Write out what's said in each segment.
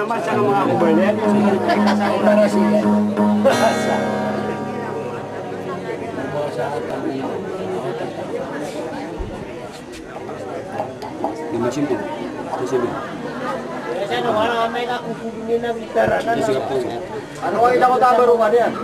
masa ng mga kubayan. Sa utara siya. Simple. Kasi ano, may nakukunin na bitara na. Ano kayo na ko tabaruman yan?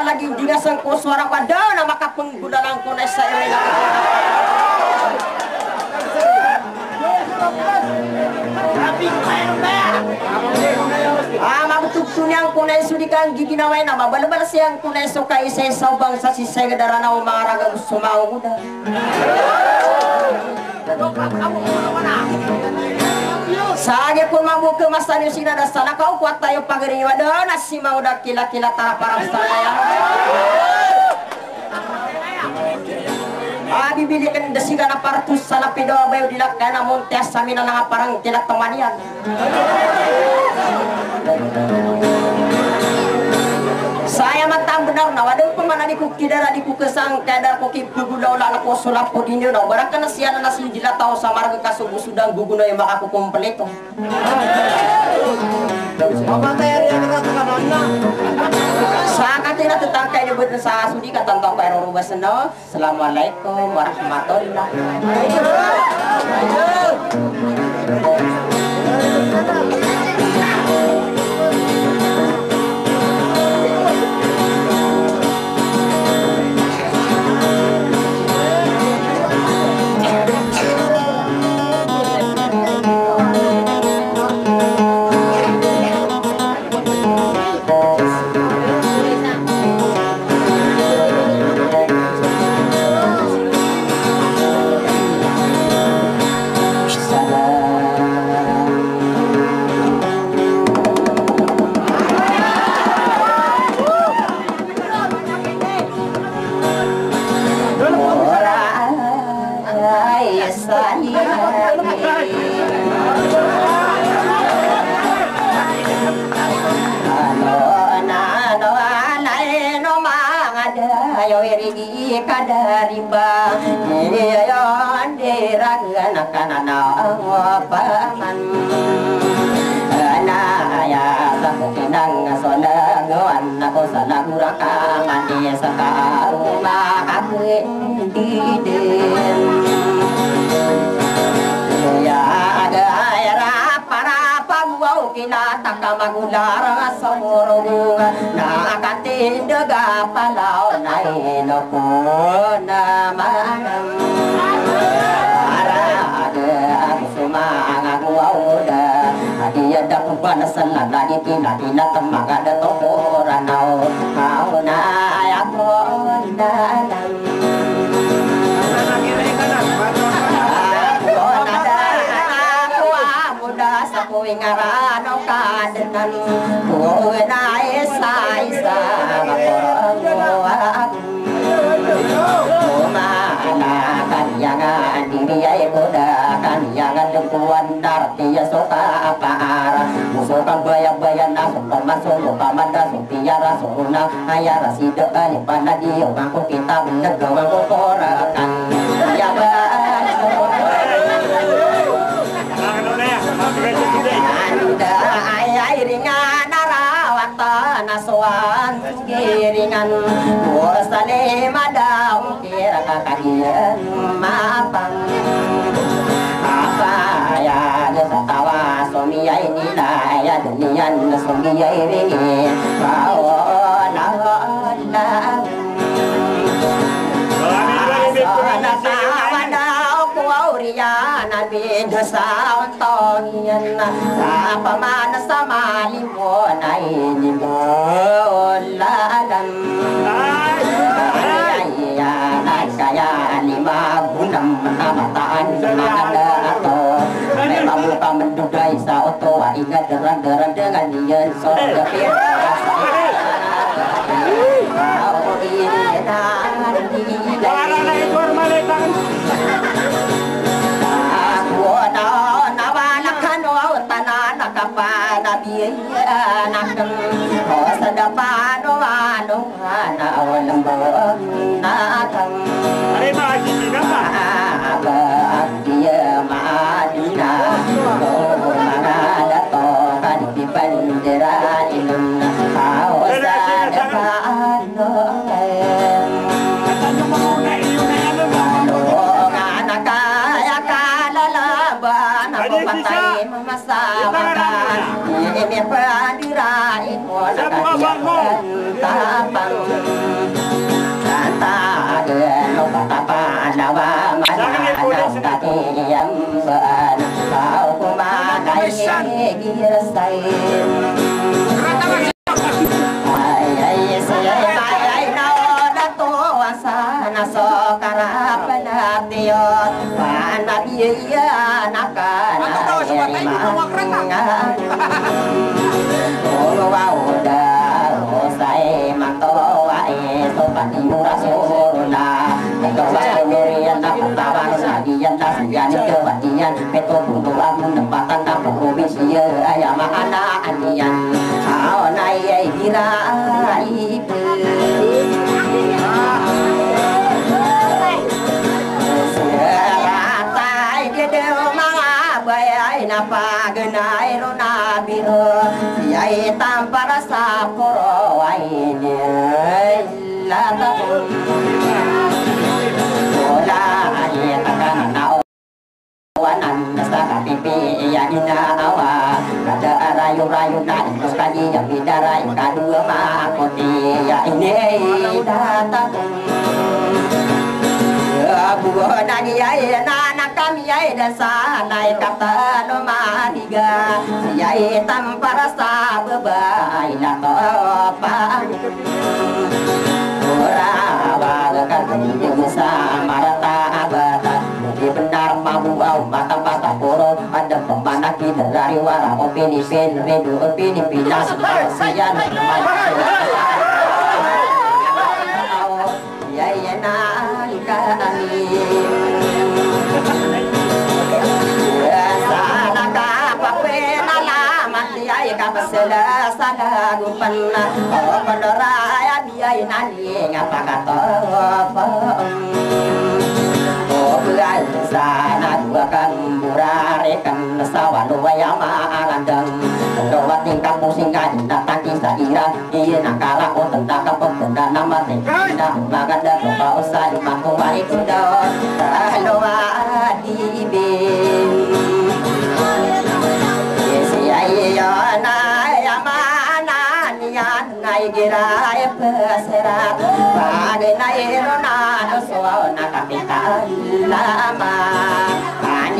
lagi dingasan ko suara ko daw na makapenggudalang ko na sa area. Magtugtunyang kunay sudikan giginaway na mabalabal siyang kunay so kay isa saubang sa sisay gadara na umaraga gusto mauda. Sage pun mampu kemasan yung sina dasana kau kuat tayo pagriwa na si mauda kila-kila tara parang saya. Bibili kan desiga na partus sana pido bayo dilak kana montes samina na parang tilak temanian. Saya matang benar na wadon pemana di kukidara di kukesang kadar koki gugulaw la ko sulap po dinyo na barang kana siya na sin dilatao sa marga kasugo sudang guguno yung makaku kompleto. Sa katina tetang kay nibut sa sudi katantong kay rubas no. Assalamualaikum warahmatullahi wabarakatuh. Kadariba yon diragan kanana wapaman anaya sakinang sonang anako salaguraka mani sakaruma akididen ya ada era para pagwau kinataka magulara samurung na katindaga palau nai no na manam ara sumanga kuauda dia dak banasan lagi kina temaga da toporanau kauna ayako nanam Ingarano kadenan kuena isa mana kanyangan diri ay koda kanyangan dengkuan dartiya soka apara musoka bayang-bayang na masuk pamanda tiara sona ayara sida ani panadi bangko kita nagawa ko korakan ya ba ringan narawata nasuan giringan bosane madau kira kakagian mapang apa ya setawa suami ini lah ya denian sungiyai ri bawa na Nabi desa ontongian sa pamana sa malimon ay nimolalan ay kaya lima gunam namataan ada ato may mabuka menduday sa oto ingat derang-derang dengan niyan so gapir nakam ho sadapano ano na walang buong nakam Are maaji na ba? dia madina no mga dato kanipipan dira ilun ho sadapano Ano mo na iyo na ano mo? Kaya kalalaban ako patay mamasamakan Ini pendirain wala katiyan tapang Kanta agano patapanawa mananas katiyang baan Kau kumanay girasain Ay sayay naon ato sana so karapanatiyot Panabiyan akan ay mangan Wawda Usay Matoa Sopan Imurasuruna Kawasurian Napatawang Sagian Tasian Kewatian Peto Puntuan Menempatan Kampung Provinsia Ayama Anak Anian Aonai Hira Ibu Seratai Dia Mga Bayay Napaganay Rona Biro Yai tampara saporo waini latapun Ola ayeta kana wanan nasta pipi ya ina awa kada rayu-rayu na itu kaji yang bidara kadua makoti ya ini datapun Buah nagi yai nana kami yai desa naik kata no mariga yai tampar sa bebai na topa ora baga kan sa marata abata di benar mabu au mata mata poro ada pemana kita dari wara opini pen redu opini pilas sian yai na kami sana kapapena lamat yai kapasela sana gupanna o pandoraya biai nani ngapakato o bulan sana dua kamburare kan sawanu wayama alandang dawat tingkap musingkan datang kisah ira iya nakala o tenda kapok tenda nama tenda maganda coba usai mampu mari kuda halo adibe yesi ayo na yamana nian ngai girai peserat bagai nai rona so na kapita lama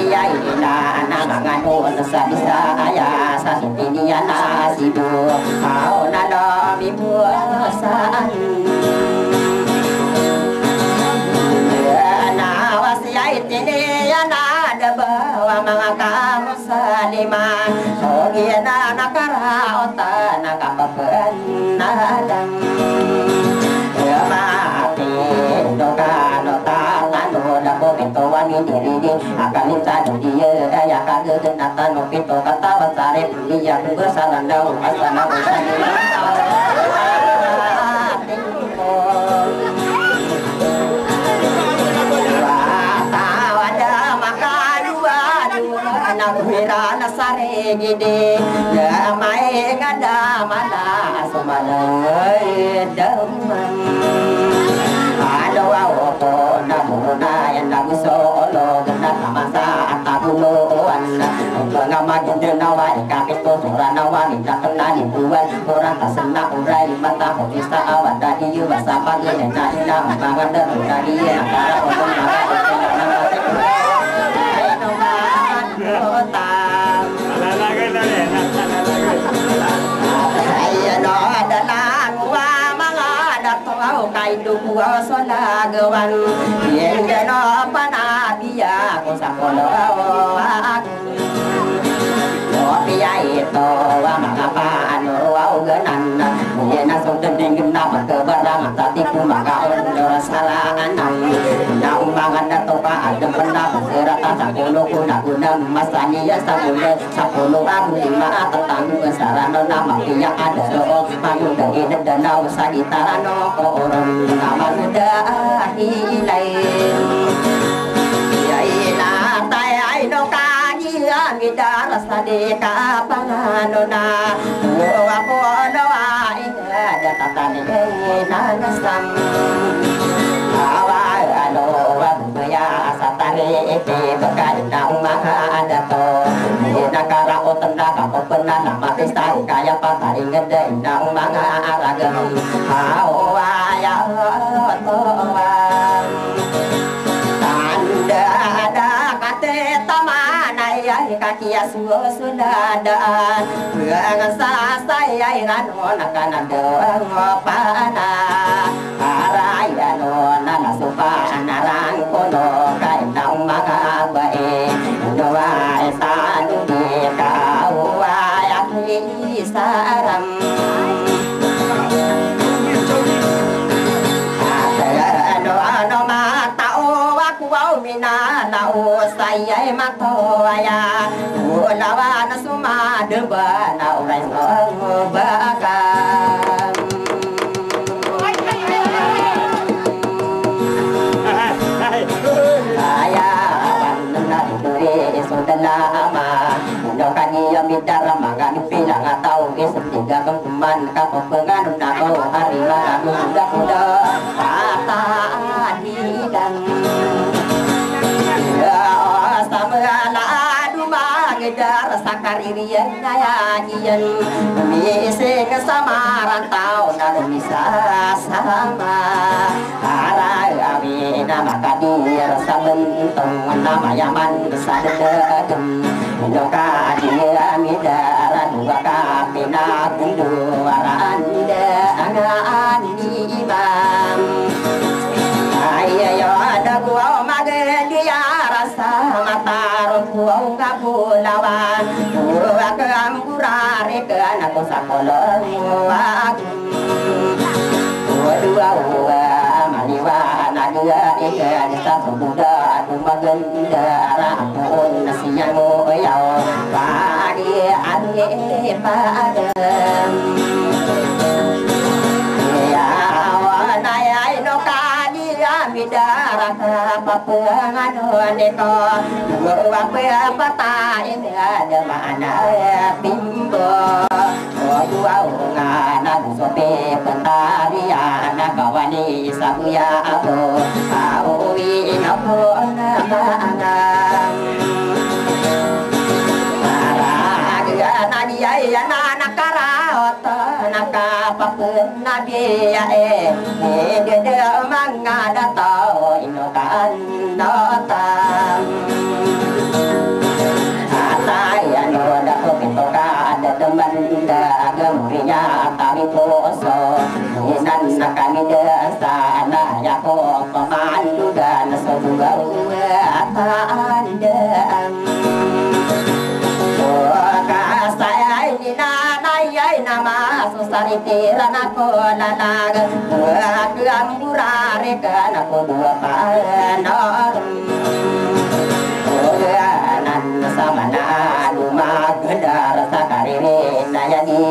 Ayah ina nangano sa bisa ayah sa siniya nasibu kau nalo bibuasan nawas yai tini yana debawa mga kamu saliman sogiana nakara ota nakapapan nadang mati dokano talano dako pinto wangin diri akan minta dia ya kagak kenatan pinto kata wasare dia bersalah dau asana usani Wira nasare gede damai ngada mana sumalai damai ada wawoto namuna yang lagu solo genat masa atakuloan mengamagin nawai kapito Rana wanita kena dibuat orang tak senang urai mata bisa awan dari bahasa pagi dan jadi nama banget dan dari antara orang dua sola gawan yang jano panadia ko sa kolawak Pia itu mengapa ruau genan Mungkin asal dending nama kebarang Tati ku maka ondor salangan Nau mangan toka ada benda Serata sapuluh kuna guna Masani ya sapuluh abu lima Tentang sarana nama pia ada doa Mangu dengin danau sagitarano Orang nama sudah hilain Yaina tay no Ngida rasa di kapanganona Aku doa ada tatani nanasam Awal aloa bubaya asatari Eke berkain daung maha ada to Nakara otenda kapo pernah nama pesta Kaya patah ingeda daung maha aragam Hawa ya toa Tanda ada kate tamana kaki asuh sudah ada Bangsa saya irano nakana doang ngopana Araya no nana supana rang kono kain daung maka bae Doa esanu di kau ayakli saram Saya matoya ulawan suma debana urai bakam saya wanna duri sodalama ndokani midara magani pilang atau isetiga kempuman kapo penganun nako hari malam kuda kata didan Dar sakaririan nayajian Misi kesamaran tau Nada bisa sama Harai awi nama kadir Sabentung nama yaman Besadedem Doka dia midara Dua kapina Kundu aranda Angaan imam Ayo ada gua dia rasa mata ruang kapulawan Gua ke amburare ke anak sakolong Dua maliwa naga ikan satu muda magendara pun nasinya ngoyau pagi ane padam Ya wanai no midara papenganuan deko gua pata ini ada mana bimbo gua ngana sope pentarian kawani sabuya aku awi napo nama ya anak karaot naka papen nabi ya de mangada tau inokan notam ataya no da pitoka ada teman da gemrinya kami poso nan nakami de sana ya ko pamandu dan soduga ataan de nama susariti rana ko lalag aku amburare kana ko dua panor nan samana duma gedar sakarire naya di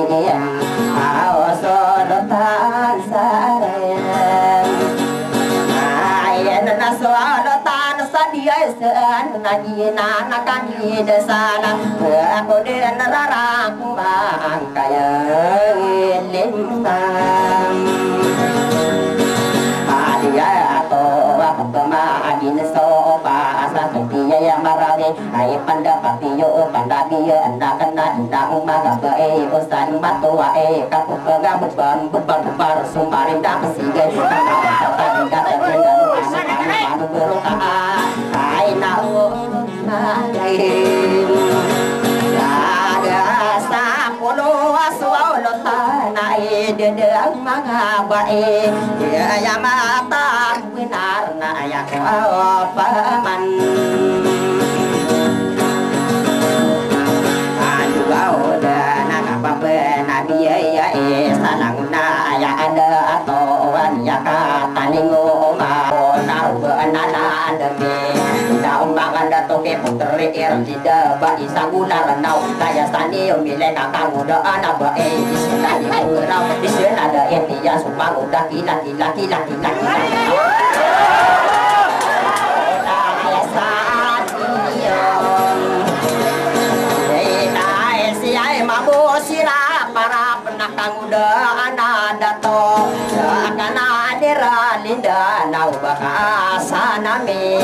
aoso dotan saren ayen naso dotan sadia sen nadina nakani desana aku den rara kumang kaya limbang adia to aku pemagin sopa asa tiya ya marade ai pandapati yo pandagi anda kena ndang maga bae usan matua kapuk beban bebar sumbarin dak sige tadi kata dengan berukaan ai nau ada sapolo aswau tanai dedang maga bae ya mata benar na ya paman sanang na ya ada atoan ya kata ningo ma na banana demi daun mangan dato ke putri tidak ba isagular nau saya sani mile kakang udah anak bae di sini di murau di sini ada etia supang udah kila kang udah anak dato karena adira linda nau bakasa nami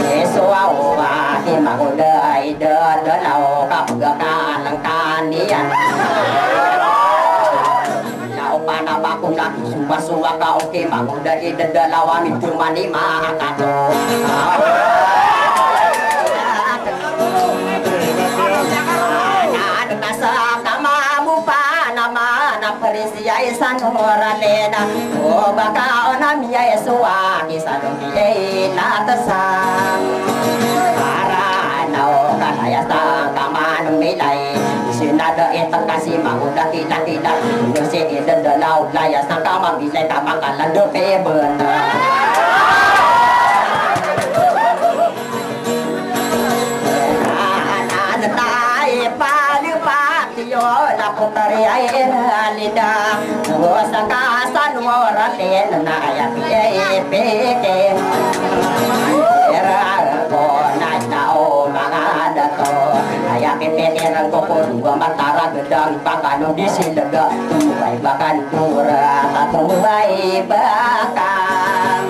eswau ahi maguda ida danau kapgakan langkanian nau pana bakuna suwa ka oke maguda ida dalawan itu mani makato Perisia isan horalena o baka onam ya eswa kisadong na tasam para nao kanaya sa kaman milay sinada etang kasi maguda kita no se eden dalau laya sa kamang bilay kamakalan do peben putari air alida wasaka sanwara ten na ya peke era ko na tao mga dato aya peke rang ko dua matara gedang pakano di sidaga tuai bakan pura tatuai bakam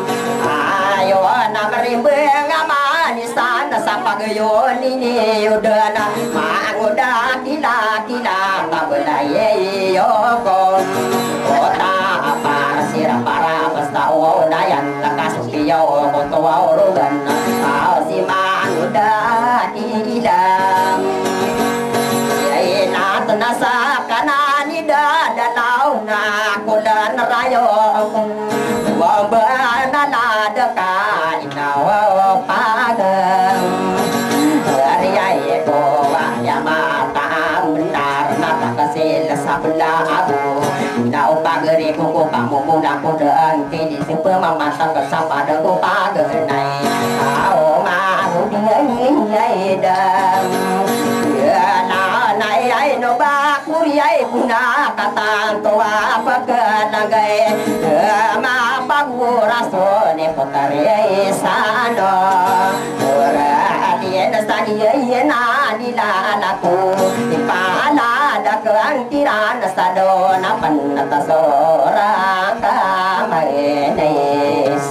ayo na merimbang amanisan sa pagayon ni udana manguda kila tabelai yoko kota apa sira para basta nayan lakas piyo koto urugan si manguda ilang yai natna sa kanani dalau na kulan rayo wa bana ladaka inaw pagang ko ya mata benar nata kasih sabla abu nau pageri ko kamu muda kodang kini super mama sang kesapa de ko pagenai au ma ngei dam ya na nai ai no ba kuriai guna kata to apa kenagai ma pagura so ne potare sano Sani na nila naku ipala dagang tiran sado na panata sora ka maenes